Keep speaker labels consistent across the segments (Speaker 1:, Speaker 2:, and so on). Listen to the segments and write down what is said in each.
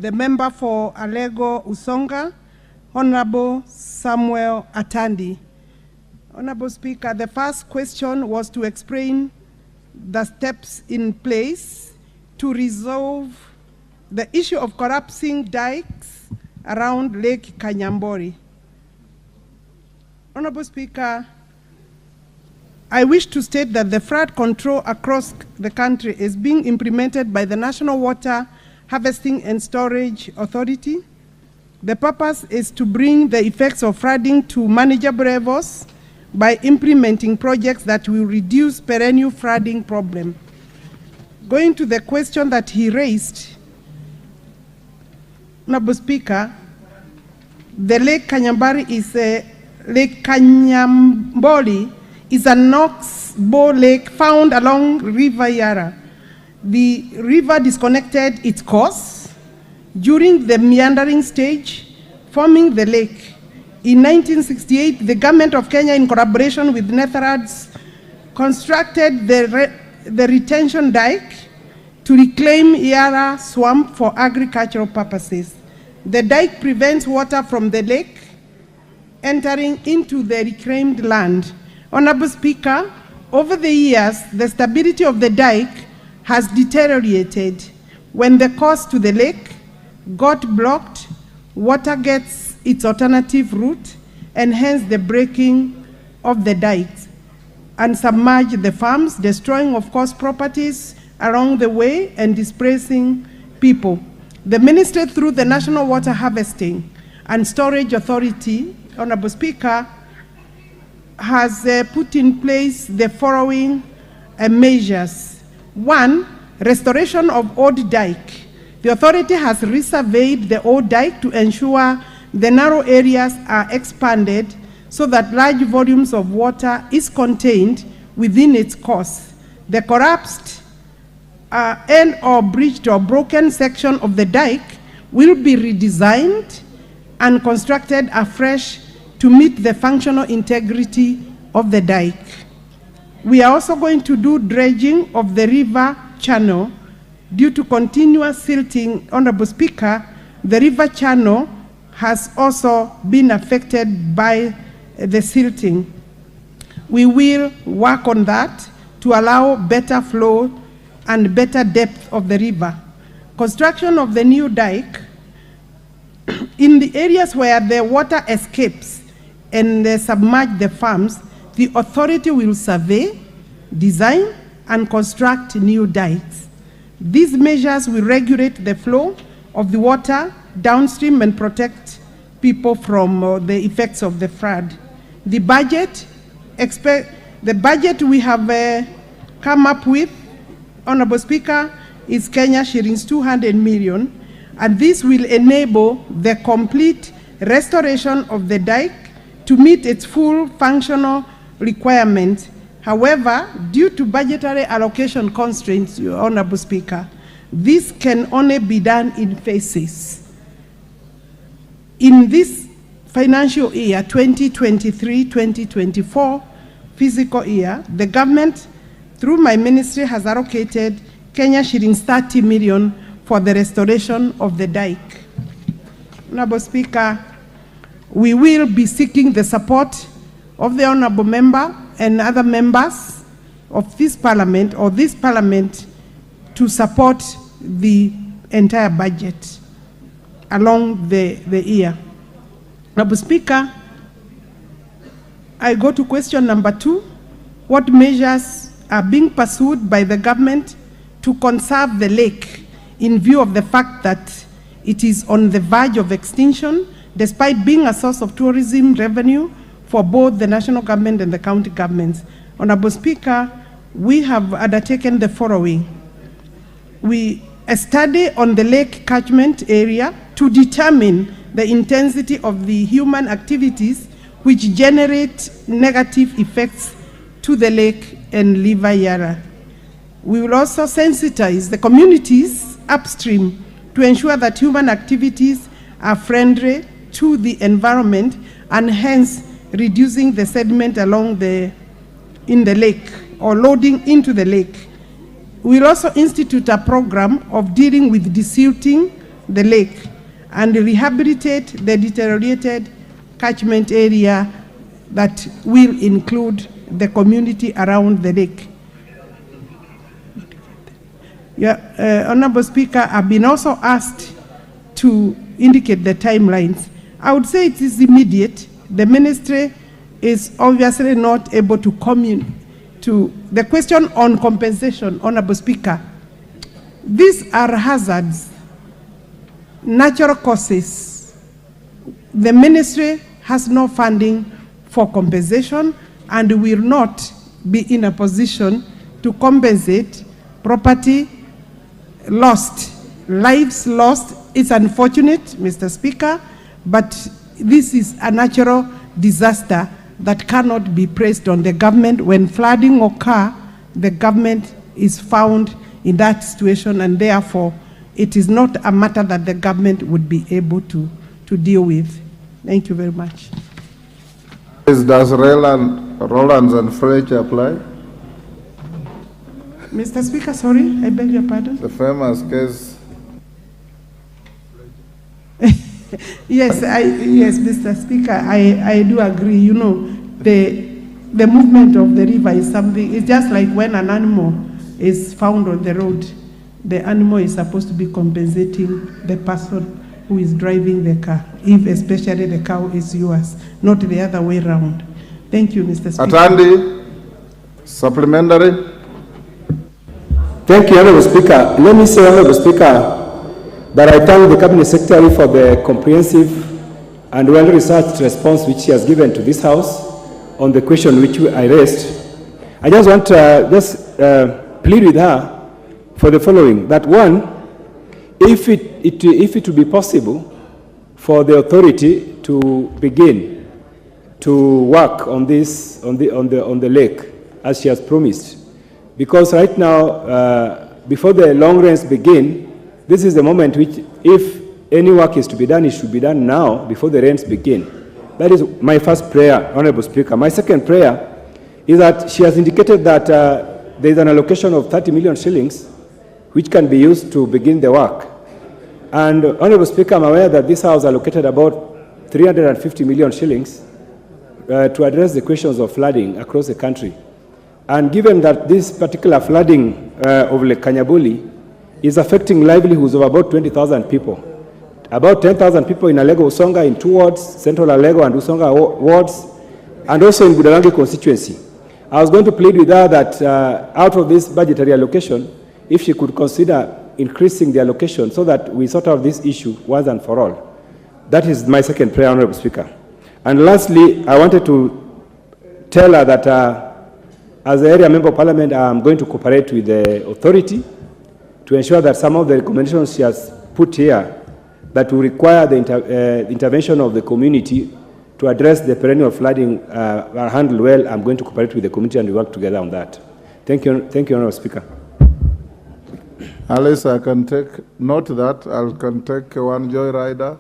Speaker 1: the member for Alego Usonga, Honorable Samuel Atandi. Honorable Speaker, the first question was to explain the steps in place to resolve the issue of collapsing dikes around Lake Kanyambori. Honorable Speaker, I wish to state that the flood control across the country is being implemented by the National Water Harvesting and Storage Authority. The purpose is to bring the effects of flooding to manageable levels by implementing projects that will reduce perennial flooding problem. Going to the question that he raised, Honorable Speaker, the Lake Kanyambori is an oxbow lake found along River Yara. The river disconnected its course during the meandering stage, forming the lake. In 1968, the government of Kenya, in collaboration with Netherlands, constructed the retention dike to reclaim Yara swamp for agricultural purposes. The dike prevents water from the lake entering into the reclaimed land. Honorable Speaker, over the years, the stability of the dike has deteriorated. When the course to the lake got blocked, water gets its alternative route, and hence the breaking of the dikes and submerge the farms, destroying, of course, properties along the way and displacing people. The ministry, through the National Water Harvesting and Storage Authority, Honorable Speaker, has put in place the following measures. One, restoration of old dike. The authority has resurveyed the old dike to ensure the narrow areas are expanded so that large volumes of water is contained within its course. The collapsed end or breached or broken section of the dike will be redesigned and constructed afresh to meet the functional integrity of the dike. We are also going to do dredging of the river channel. Due to continuous silting, Honorable Speaker, the river channel has also been affected by the silting. We will work on that to allow better flow and better depth of the river. Construction of the new dike in the areas where the water escapes and submerge the farms, the authority will survey, design, and construct new dikes. These measures will regulate the flow of the water downstream and protect people from the effects of the flood. The budget we have come up with, Honorable Speaker, is Kenya shillings 200 million, and this will enable the complete restoration of the dike to meet its full functional requirements. However, due to budgetary allocation constraints, Your Honorable Speaker, this can only be done in phases. In this financial year, 2023-2024 fiscal year, the government, through my ministry, has allocated Kenya shillings 30 million for the restoration of the dike. Honorable Speaker, we will be seeking the support of the Honorable Member and other members of this Parliament to support the entire budget along the year. Honorable Speaker, I go to question number 2. What measures are being pursued by the government to conserve the lake in view of the fact that it is on the verge of extinction, despite being a source of tourism revenue for both the national government and the county governments? Honorable Speaker, we have undertaken the following. A study on the lake catchment area to determine the intensity of the human activities which generate negative effects to the lake and River Yara. We will also sensitize the communities upstream to ensure that human activities are friendly to the environment and hence reducing the sediment in the lake or loading into the lake. We will also institute a program of dealing with desilting, the lake and rehabilitate the deteriorated catchment area that will include the community around the lake. Honorable Speaker, I've been also asked to indicate the timelines. I would say it is immediate. The ministry is obviously not able to to the question on compensation, Honorable Speaker. These are hazards, natural causes. The ministry has no funding for compensation and will not be in a position to compensate property lost, lives lost. It's unfortunate, Mr. Speaker, but this is a natural disaster that cannot be placed on the government. When flooding occurs, the government is found in that situation, and therefore it is not a matter that the government would be able to deal with. Thank you very much.
Speaker 2: Does Rollins and French apply?
Speaker 1: Mr. Speaker, sorry, I beg your pardon.
Speaker 2: The famous case.
Speaker 1: Yes, Mr. Speaker, I do agree. You know, the movement of the river is something. It's just like when an animal is found on the road, the animal is supposed to be compensating the person who is driving the car, if especially the cow is yours, not the other way around. Thank you, Mr. Speaker.
Speaker 2: Atandi, supplementary.
Speaker 3: Thank you, Honorable Speaker. Let me say, Honorable Speaker, that I thank the Cabinet Secretary for the comprehensive and well-researched response which she has given to this House on the question which I raised. I just want to plead with her for the following: that one, if it would be possible for the authority to begin to work on this on the lake as she has promised, because right now, before the long rains begin, this is the moment which, if any work is to be done, it should be done now before the rains begin. That is my first prayer, Honorable Speaker. My second prayer is that she has indicated that there is an allocation of 30 million shillings which can be used to begin the work. And Honorable Speaker, I'm aware that this House allocated about 350 million shillings to address the questions of flooding across the country. And given that this particular flooding of Lake Kanyabuli is affecting livelihoods of about 20,000 people, about 10,000 people in Alego Usonga in 2 wards, Central Alego and Usonga wards, and also in Budalangi constituency. I was going to plead with her that out of this budgetary allocation, if she could consider increasing the allocation so that we sort out this issue once and for all. That is my second prayer, Honorable Speaker. And lastly, I wanted to tell her that as the area member of Parliament, I'm going to cooperate with the authority to ensure that some of the recommendations she has put here that will require the intervention of the community to address the perennial flooding are handled well. I'm going to cooperate with the community and we work together on that. Thank you, Honorable Speaker.
Speaker 2: Alice, I can take note that. I can take one joy rider.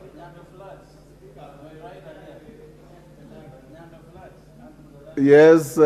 Speaker 2: Yes.